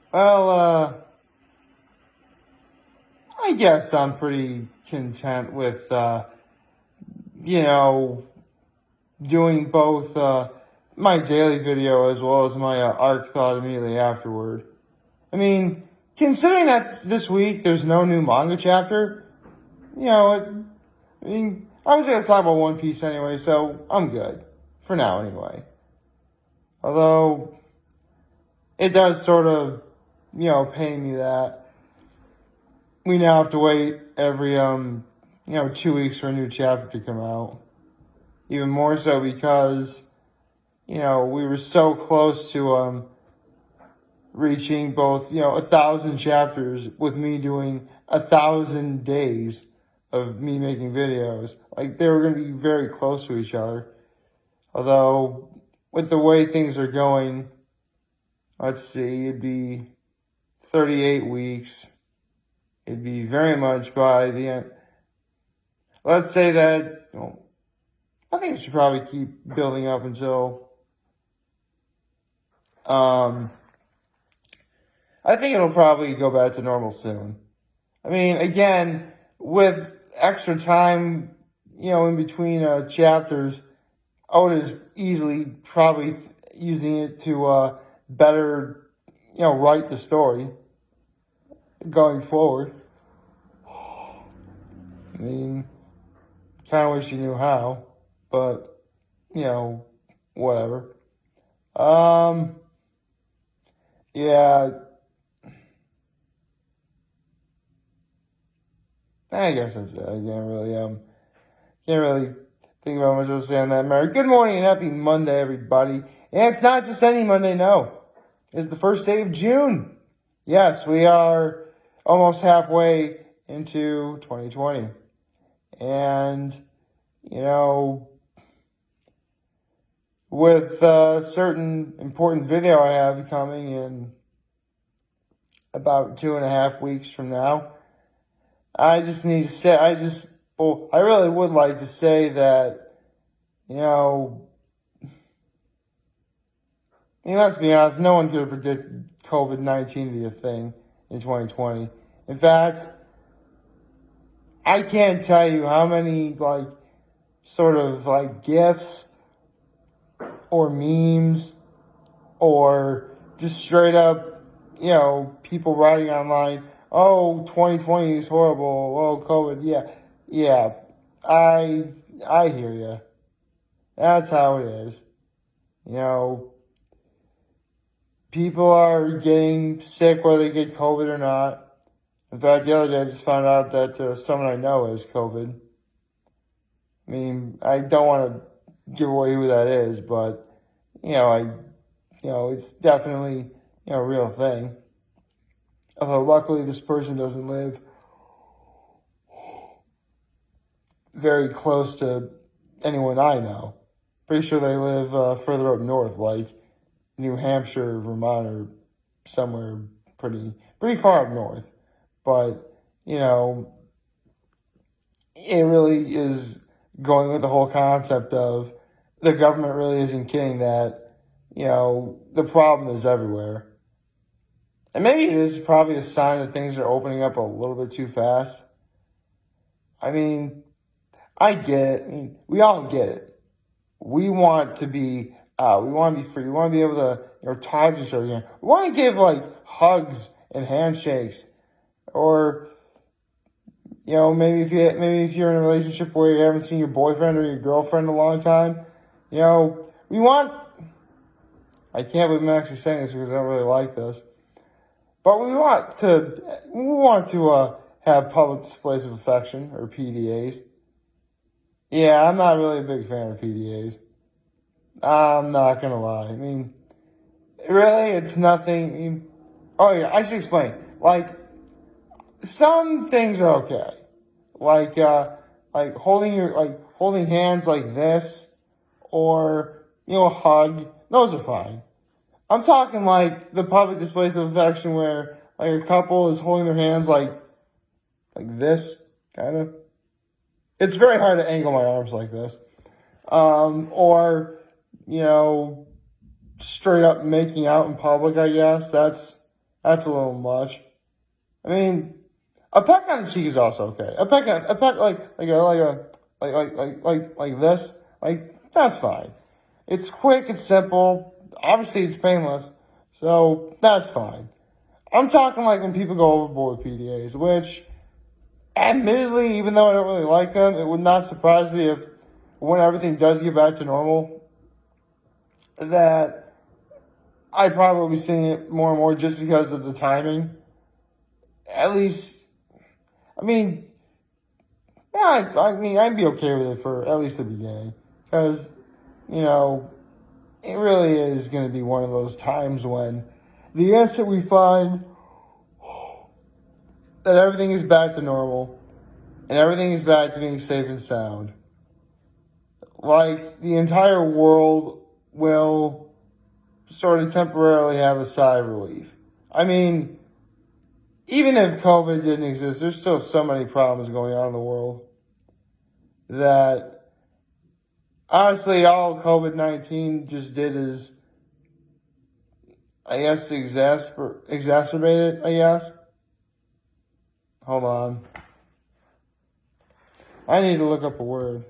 Well, I guess I'm pretty content with, you know, doing both my daily video as well as my arc thought immediately afterward. I mean, considering that this week there's no new manga chapter, you know, I was going to talk about One Piece anyway, so I'm good. For now, anyway. Although, it does sort of, pain me that we now have to wait every 2 weeks for a new chapter to come out. Even more so because we were so close to reaching both 1,000 chapters with me doing 1,000 days of me making videos. Like they were going to be very close to each other. Although with the way things are going, let's see, it'd be 38 weeks. It'd be very much by the end. Let's say that, I think it should probably keep building up until, I think it'll probably go back to normal soon. I mean, again, with extra time, in between chapters, I would have easily probably using it to better, write the story going forward. I mean, kind of wish you knew how, but, whatever. Yeah, I guess that's it. I can't really think about much else to say on that matter. Good morning and happy Monday, everybody. And it's not just any Monday, no. It's the first day of June. Yes, we are almost halfway into 2020. And, with a certain important video I have coming in about 2.5 weeks from now, I just need to say, I really would like to say that, let's be honest, no one could have predicted COVID-19 to be a thing in 2020. In fact, I can't tell you how many, GIFs or memes or just straight up, people writing online, oh, 2020 is horrible, oh, COVID, yeah, I hear you. That's how it is. People are getting sick whether they get COVID or not. In fact, the other day I just found out that someone I know has COVID. I mean, I don't want to give away who that is, but, it's definitely, a real thing. Although luckily this person doesn't live very close to anyone I know. Pretty sure they live further up north, like New Hampshire, Vermont, or somewhere pretty far up north. But, it really is going with the whole concept of the government really isn't kidding that, the problem is everywhere. And maybe this is probably a sign that things are opening up a little bit too fast. I mean, I get it. I mean, we all get it. We want to be out. We want to be free. We want to be able to, talk to each other again. We want to give, hugs and handshakes. Or, maybe if you're in a relationship where you haven't seen your boyfriend or your girlfriend in a long time, we want, I can't believe I'm actually saying this because I don't really like this, but we want to have public displays of affection, or PDAs. Yeah, I'm not really a big fan of PDAs. I'm not gonna lie. I mean, really, it's nothing. I mean, oh yeah, I should explain. Some things are okay, like holding hands like this, or a hug. Those are fine. I'm talking like the public displays of affection where a couple is holding their hands like this, kind of. It's very hard to angle my arms like this, or straight up making out in public. I guess that's That's a little much. I mean, a peck on the cheek is also okay. A peck like this, like that's fine. It's quick, it's simple. Obviously, it's painless, so that's fine. I'm talking like when people go overboard with PDAs, which, admittedly, even though I don't really like them, it would not surprise me if when everything does get back to normal, that I probably will be seeing it more and more just because of the timing. At least, I mean, yeah, I'd be okay with it for at least the beginning. Because, you know, it really is going to be one of those times when the instant we find that everything is back to normal and everything is back to being safe and sound, like the entire world will sort of temporarily have a sigh of relief. I mean, even if COVID didn't exist, there's still so many problems going on in the world that honestly all COVID-19 just did is, I guess, exacerbate it, I guess. Hold on. I need to look up a word.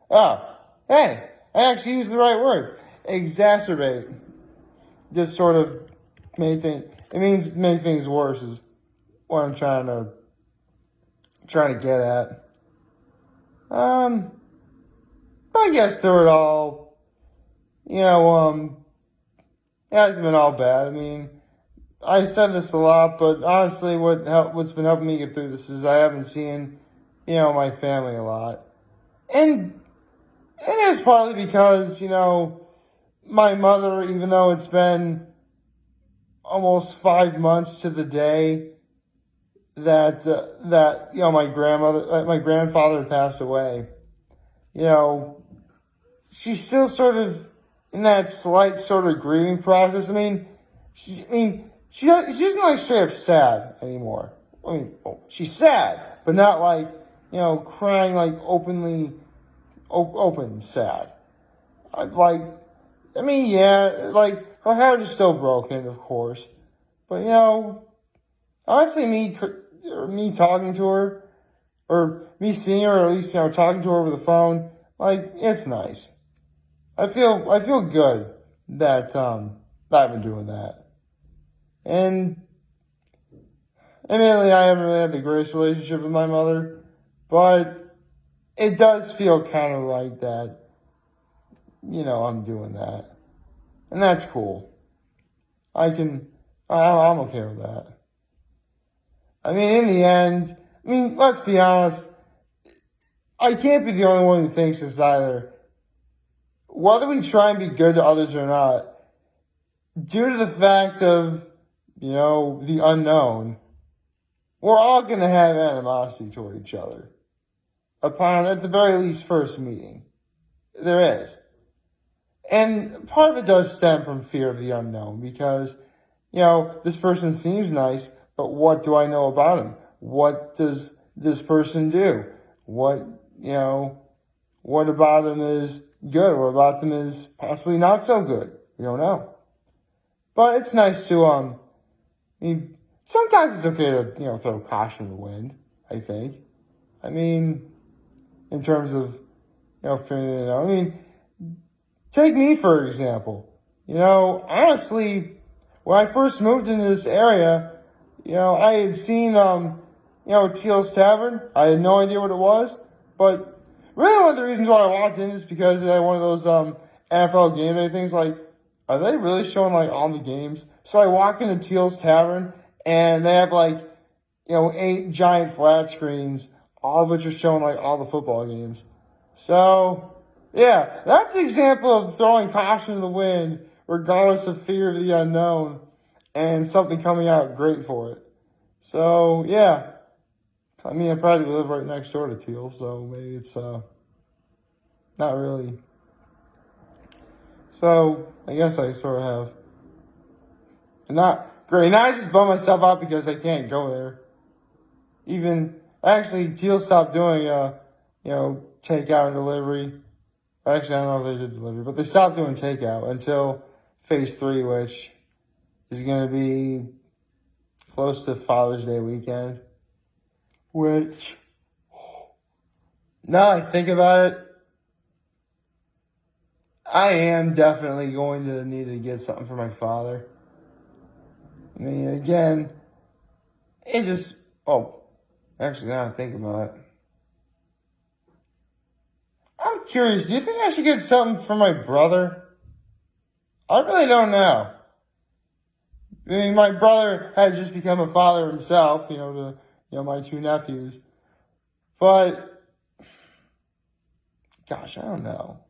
Oh, hey, I actually used the right word. Exacerbate. Just sort of it means make things worse is what I'm trying to get at. I guess through it all, it hasn't been all bad. I mean, I said this a lot, but honestly, what's been helping me get through this is I haven't seen, my family a lot. And it is partly because, my mother, even though it's been almost 5 months to the day that my grandfather passed away, she's still sort of in that slight sort of grieving process. She doesn't like straight up sad anymore. She's sad, but not like, crying like open sad. Like her heart is still broken, of course. But, honestly, me talking to her, or me seeing her, or at least, talking to her over the phone, like, it's nice. I feel good that I've been doing that. And admittedly, I haven't really had the greatest relationship with my mother, but it does feel kind of right that, I'm doing that. And that's cool. I'm okay with that. I mean, in the end, let's be honest, I can't be the only one who thinks this either. Whether we try and be good to others or not, due to the fact of, the unknown, we're all going to have animosity toward each other. Upon, at the very least, first meeting. There is. And part of it does stem from fear of the unknown because, this person seems nice, but what do I know about him? What does this person do? What about him is good? What about them is possibly not so good? We don't know. But it's nice to, sometimes it's okay to, throw caution to the wind, I think. In terms of, feeling, take me, for example. Honestly, when I first moved into this area, I had seen, Teal's Tavern. I had no idea what it was. But really one of the reasons why I walked in is because they had one of those NFL game day things. Like, are they really showing, all the games? So I walk into Teal's Tavern, and they have, 8 giant flat screens, all of which are showing, all the football games. So, yeah, that's an example of throwing caution to the wind, regardless of fear of the unknown, and something coming out great for it. So, yeah. I probably live right next door to Teal, so maybe it's not really. So, I guess I sort of have. Not great. Now I just bum myself out because I can't go there. Actually, Teal stopped doing, takeout and delivery. Actually, I don't know if they did delivery, but they stopped doing takeout until phase 3, which is going to be close to Father's Day weekend. Which, now that I think about it, I am definitely going to need to get something for my father. I mean, again, it just, actually, now I think about it. I'm curious, do you think I should get something for my brother? I really don't know. I mean, my brother had just become a father himself, to my 2 nephews. But, gosh, I don't know.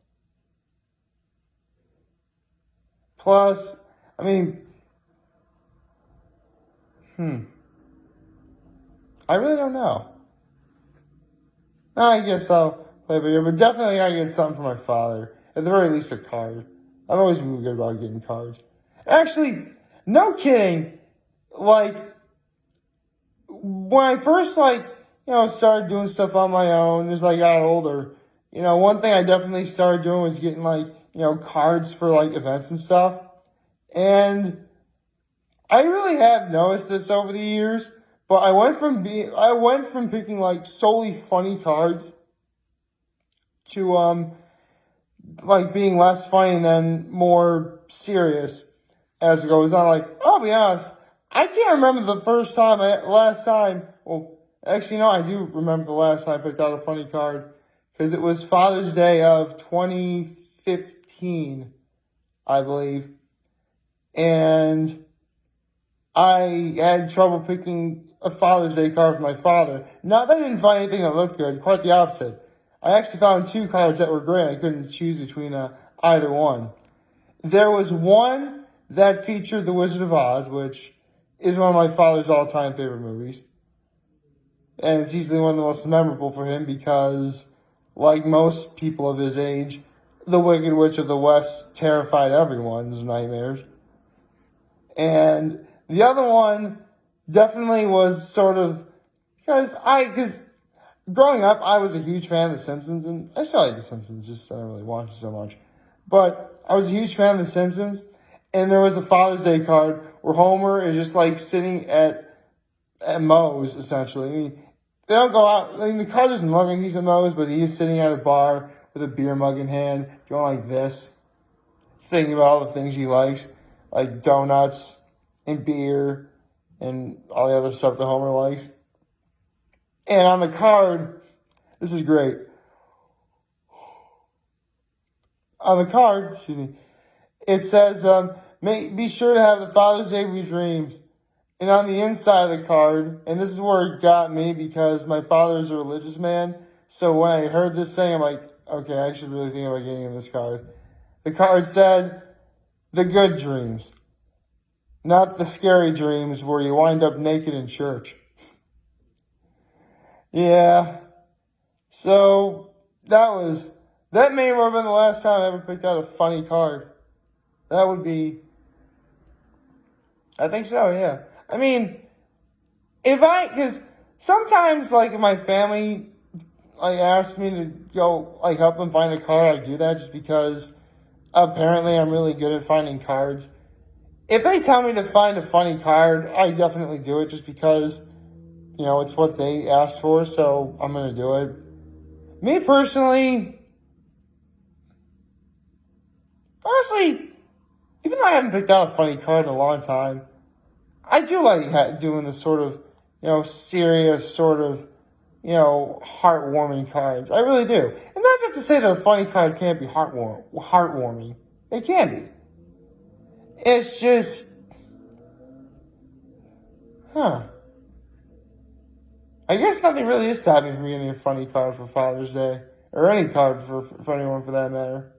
Plus, I mean, I really don't know. No, I guess I'll play video, but definitely I get something for my father. At the very least, a card. I've always been good about getting cards. Actually, no kidding. Like, when I first, started doing stuff on my own as I got older, one thing I definitely started doing was getting, cards for, events and stuff. And I really have noticed this over the years, but I went from picking, solely funny cards to, being less funny and then more serious as it goes on. I'll be honest, I can't remember last time, well, actually, no, I do remember the last time I picked out a funny card, because it was Father's Day of 2015, I believe, and I had trouble picking a Father's Day card for my father. Not that I didn't find anything that looked good, quite the opposite. I actually found 2 cards that were great. I couldn't choose between either one. There was one that featured The Wizard of Oz, which is one of my father's all-time favorite movies. And it's easily one of the most memorable for him because, like most people of his age, the Wicked Witch of the West terrified everyone's nightmares. And the other one definitely was sort of, because growing up, I was a huge fan of The Simpsons, and I still like The Simpsons, just I don't really watch it so much. But I was a huge fan of The Simpsons, and there was a Father's Day card where Homer is just sitting at Moe's, essentially. I mean, they don't go out, the card doesn't look like he's at Moe's, but he is sitting at a bar with a beer mug in hand, going like this, thinking about all the things he likes, like donuts and beer and all the other stuff that Homer likes. And on the card, this is great. On the card, it says, be sure to have the Father's Day of your dreams. And on the inside of the card, and this is where it got me because my father is a religious man. So when I heard this thing, I'm like, okay, I should really think about getting him this card. The card said, the good dreams. Not the scary dreams where you wind up naked in church. Yeah. So that may have been the last time I ever picked out a funny card. That would be, I think so, yeah. I mean, because sometimes, if my family, asks me to go, help them find a card, I do that just because apparently I'm really good at finding cards. If they tell me to find a funny card, I definitely do it just because, it's what they asked for, so I'm going to do it. Me personally, honestly, even though I haven't picked out a funny card in a long time, I do like doing the sort of, serious sort of, heartwarming cards. I really do. And not just to say that a funny card can't be heartwarming. It can be. It's just, I guess nothing really is stopping me from getting a funny card for Father's Day. Or any card for anyone for that matter.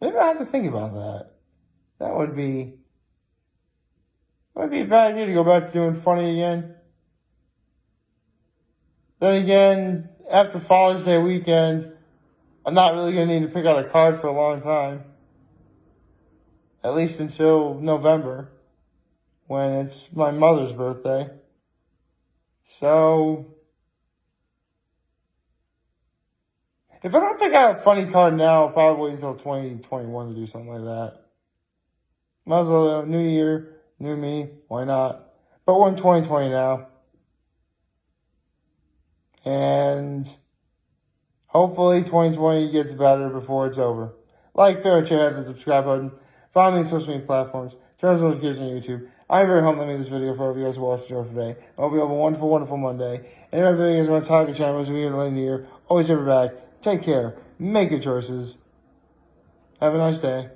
Maybe I have to think about that. That would be a bad idea to go back to doing funny again. Then again, after Father's Day weekend, I'm not really going to need to pick out a card for a long time. At least until November, when it's my mother's birthday. So, If I don't pick out a funny card now, I'll probably wait until 2021 to do something like that. Might as well, new year, new me, why not? But we're in 2020 now. And hopefully 2020 gets better before it's over. Like, favorite, share, hit the subscribe button. Follow me on social media platforms. Turn on notifications on YouTube. I'm very humbled to make this video for all of you guys who watched the show today. I hope you have a wonderful, wonderful Monday. And remember, you guys want to talk to channel as we are late in the year. Always have your back. Take care. Make good choices. Have a nice day.